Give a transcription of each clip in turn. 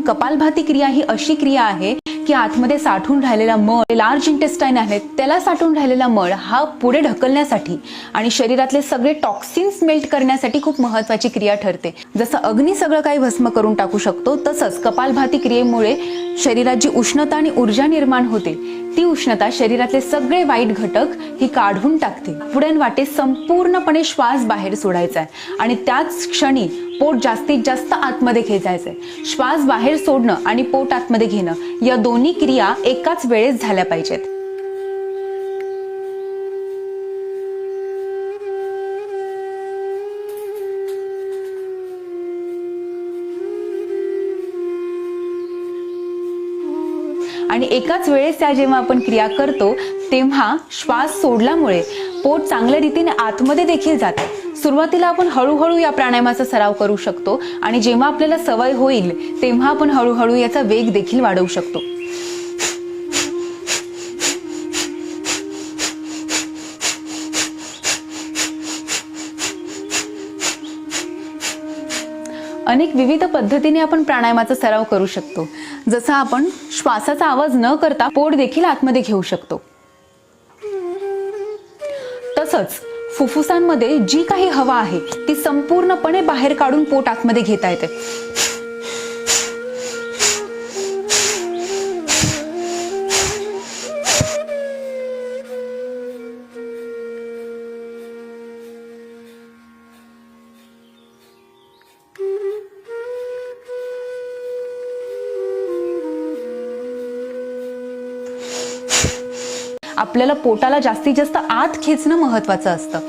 कपालभाती क्रिया ही अशी क्रिया आहे की आतमध्ये साठून राहिलेला मळ, लार्ज इंटेस्टाईन आहे त्याला साठून राहिलेला मळ हा पुढे ढकलण्यासाठी आणि शरीरातले सगळे टॉक्सिन्स मेल्ट करण्यासाठी खूप महत्त्वाची क्रिया ठरते. जसं अग्नी सगळं काही भस्म करून टाकू शकतो, तसंच कपालभाती क्रियेमुळे शरीरात जी उष्णता आणि ऊर्जा निर्माण होते ती उष्णता शरीरातले सगळे वाईट घटक ही काढून टाकते. पुढे वाटे संपूर्णपणे श्वास बाहेर सोडायचा आहे आणि त्याच क्षणी पोट जास्तीत जास्त आतमध्ये खेचायचंय. श्वास बाहेर सोडणं आणि पोट आतमध्ये घेणं या दोन्ही क्रिया एकाच वेळेस झाल्या पाहिजेत. आणि एकाच वेळेस त्या जेव्हा आपण क्रिया करतो तेव्हा श्वास सोडल्यामुळे पोट चांगल्या रीतीने आतमध्ये देखील जाते. सुरुवातीला आपण हळूहळू या प्राणायामाचा सराव करू शकतो आणि जेव्हा आपल्याला सवय होईल तेव्हा आपण हळूहळू याचा वेग देखील वाढवू शकतो. अनेक विविध पद्धतीने आपण प्राणायामाचा सराव करू शकतो. जसं आपण श्वासाचा आवाज न करता पोट देखील आतमध्ये घेऊ शकतो. तसंच फुफ्फुसांमध्ये जी काही हवा आहे ती संपूर्णपणे बाहेर काढून पोट आतमध्ये घेता येते. आपल्याला पोटाला जास्तीत जास्त आत खेचणं महत्वाचं असतं.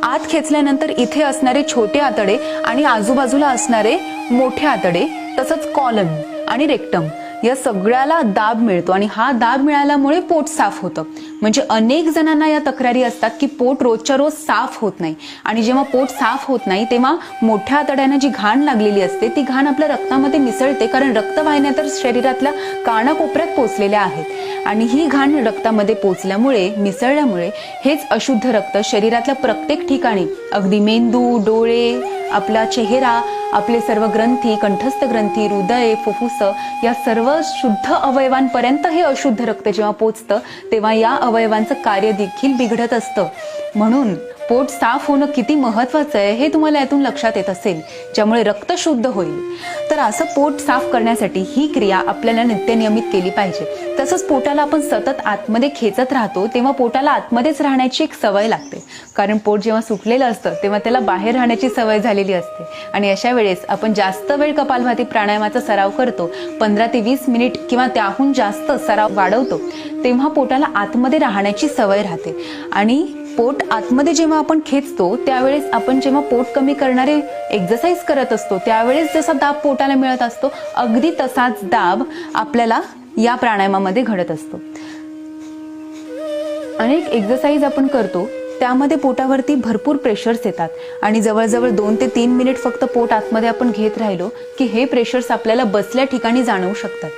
आत खेचल्यानंतर इथे असणारे छोटे आतडे आणि आजूबाजूला असणारे मोठे आतडे तसंच कॉलन आणि रेक्टम या सगळ्याला दाब मिळतो आणि हा दाब मिळाल्यामुळे पोट साफ होतं. म्हणजे अनेक जणांना या तक्रारी असतात की पोट रोजच्या रोज साफ होत नाही आणि जेव्हा पोट साफ होत नाही तेव्हा मोठ्या आतड्यांना जी घाण लागलेली असते ती घाण आपल्या रक्तामध्ये मिसळते, कारण रक्तवाहिन्या तर शरीरातल्या कानाकोपऱ्यात पोचलेल्या आहेत आणि ही घाण रक्तामध्ये पोचल्यामुळे मिसळल्यामुळे हेच अशुद्ध रक्त शरीरातल्या प्रत्येक ठिकाणी अगदी मेंदू, डोळे, आपला चेहरा, आपले सर्व ग्रंथी, कंठस्थ ग्रंथी, हृदय, फुफ्फुस या सर्व शुद्ध अवयवांपर्यंत हे अशुद्ध रक्त जेव्हा पोचतं तेव्हा या अवयवांचं कार्य देखील बिघडत असतं. म्हणून पोट साफ होणं किती महत्वाचं आहे हे तुम्हाला यातून लक्षात येत असेल, ज्यामुळे रक्त शुद्ध होईल. तर असं पोट साफ करण्यासाठी ही क्रिया आपल्याला नित्यनियमित केली पाहिजे. तसंच पोटाला आपण सतत आतमध्ये खेचत राहतो तेव्हा पोटाला आतमध्येच राहण्याची एक सवय लागते, कारण पोट जेव्हा सुकलेलं असतं तेव्हा त्याला बाहेर राहण्याची सवय झालेली असते आणि अशा वेळेस आपण जास्त वेळ कपालभाती प्राणायामाचा सराव करतो, 15 ते 20 मिनिट किंवा त्याहून जास्त सराव वाढवतो, तेव्हा पोटाला आतमध्ये राहण्याची सवय राहते. आणि पोट आतमध्ये जेव्हा आपण खेचतो त्यावेळेस आपण जेव्हा पोट कमी करणारे एक्सरसाइज करत असतो त्यावेळेस जसा दाब पोटाला मिळत असतो अगदी तसाच दाब आपल्याला या प्राणायामामध्ये घडत असतो. अनेक एक्सरसाइज आपण करतो त्यामध्ये पोटावरती भरपूर प्रेशर्स येतात आणि जवळजवळ 2 ते 3 मिनिट फक्त पोट आतमध्ये आपण घेत राहिलो की हे प्रेशर्स आपल्याला बसल्या ठिकाणी जाणवू शकतात.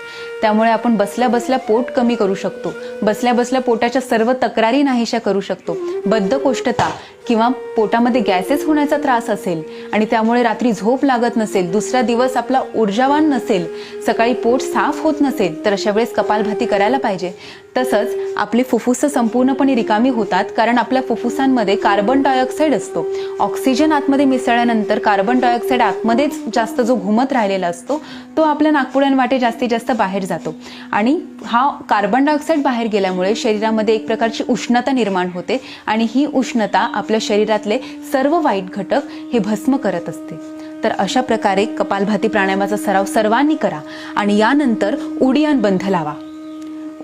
त्यामुळे आपण बसल्या बसल्या पोट कमी करू शकतो, बसल्या बसल्या पोटाच्या सर्व तक्रारी नाहीशा करू शकतो. बद्धकोष्ठता किंवा पोटामध्ये गॅसेस होण्याचा त्रास असेल आणि त्यामुळे रात्री झोप लागत नसेल, दुसरा दिवस आपला ऊर्जावान नसेल, सकाळी पोट साफ होत नसेल तर अशा वेळेस कपालभाती करायला पाहिजे. तसंच आपली फुफ्फुस संपूर्णपणे रिकामी होतात, कारण आपल्या फुफ्फुसांमध्ये कार्बन डायऑक्साईड असतो. ऑक्सिजन आतमध्ये मिसळल्यानंतर कार्बन डायऑक्साईड आतमध्येच जास्त जो घुमत राहिलेला असतो तो आपल्या नाकपुड्यांवाटे जास्तीत जास्त बाहेर जातो आणि हा कार्बन डायऑक्साईड बाहेर गेल्यामुळे शरीरामध्ये एक प्रकारची उष्णता निर्माण होते आणि ही उष्णता आपल्या शरीरातले सर्व वाईट घटक हे भस्म करत असते. तर अशा प्रकारे कपालभाती प्राणायामाचा सराव सर्वांनी करा आणि यानंतर उडियान बंध लावा.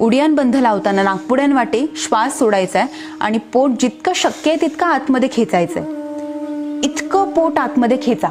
उडियान बंध लावताना नाकपुड्यांवाटे श्वास सोडायचा आहे आणि पोट जितकं शक्य आहे तितकं आतमध्ये खेचायचंय. इतकं पोट आतमध्ये खेचा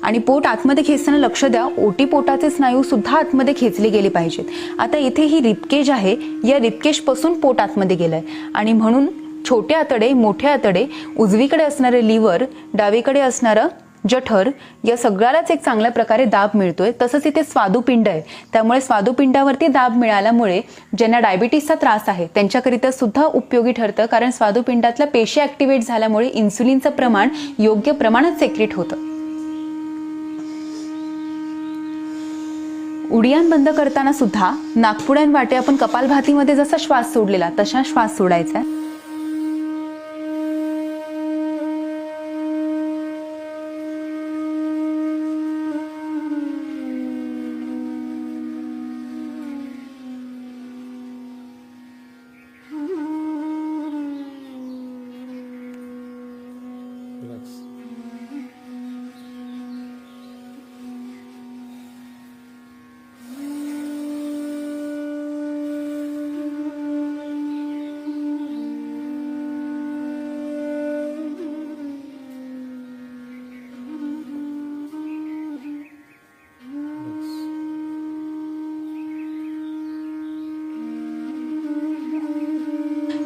आणि पोट आतमध्ये खेचताना लक्ष द्या, ओटी पोटाचे स्नायू सुद्धा आतमध्ये खेचले गेले पाहिजेत. आता इथे ही रिबकेज आहे, या रिबकेज पासून पोट आतमध्ये गेलंय आणि म्हणून छोटे आतडे, मोठे आतडे, उजवीकडे असणारे लिव्हर, डावीकडे असणारं जठर या सगळ्यालाच एक चांगल्या प्रकारे दाब मिळतोय. तसंच इथे स्वादुपिंड आहे, त्यामुळे स्वादुपिंडावरती दाब मिळाल्यामुळे ज्यांना डायबिटीसचा त्रास आहे त्यांच्याकरिता सुद्धा उपयोगी ठरतं, कारण स्वादुपिंडातल्या पेशी ऍक्टिव्हेट झाल्यामुळे इन्सुलिनचं प्रमाण योग्य प्रमाणात सेक्रेट होतं. उडियान बंद करताना सुद्धा नाकपुड्यांवाटे आपण कपालभातीमध्ये जसा श्वास सोडलेला तसा श्वास सोडायचा आहे.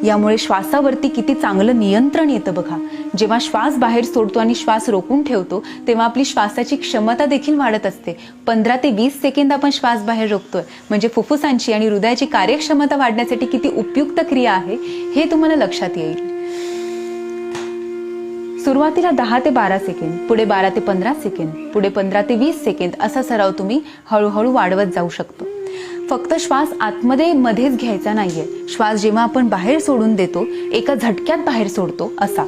यामुळे श्वासावरती किती चांगलं नियंत्रण येतं बघा. जेव्हा श्वास बाहेर सोडतो आणि श्वास रोखून ठेवतो तेव्हा आपली श्वासाची क्षमता देखील वाढत असते. 15 ते 20 सेकंद आपण श्वास बाहेर रोखतोय म्हणजे फुफ्फुसांची आणि हृदयाची कार्यक्षमता वाढण्यासाठी किती उपयुक्त क्रिया आहे हे तुम्हाला लक्षात येईल. सुरुवातीला 10 ते 12 सेकंद, पुढे 12 ते 15 सेकंद, पुढे 15 ते 20 सेकंद असा सराव तुम्ही हळूहळू वाढवत जाऊ शकतो. फक्त श्वास आतमध्ये मध्येच घ्यायचा नाहीये. श्वास जेव्हा आपण बाहेर सोडून देतो एका झटक्यात बाहेर सोडतो असा.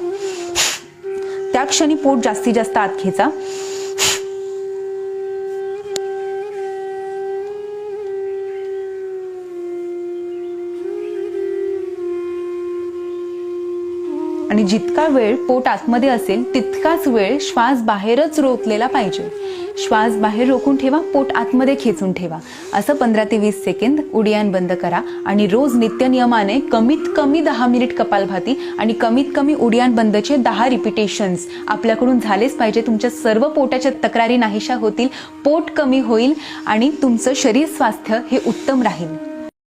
त्या क्षणी पोट जास्तीत जास्त आत घ्यायचा आणि जितका वेळ पोट आतमध्ये असेल तितकाच वेळ श्वास बाहेरच रोखलेला पाहिजे. श्वास बाहेर रोखून ठेवा, पोट आतमध्ये खेचून ठेवा. असं 15 ते 20 सेकंद उडियान बंद करा आणि रोज नित्यनियमाने कमीत कमी 10 मिनिट कपालभाती आणि कमीत कमी उडियान बंदचे 10 रिपिटेशन्स आपल्याकडून झालेच पाहिजे. तुमच्या सर्व पोटाच्या तक्रारी नाहीशा होतील, पोट कमी होईल आणि तुमचं शरीर स्वास्थ्य हे उत्तम राहील.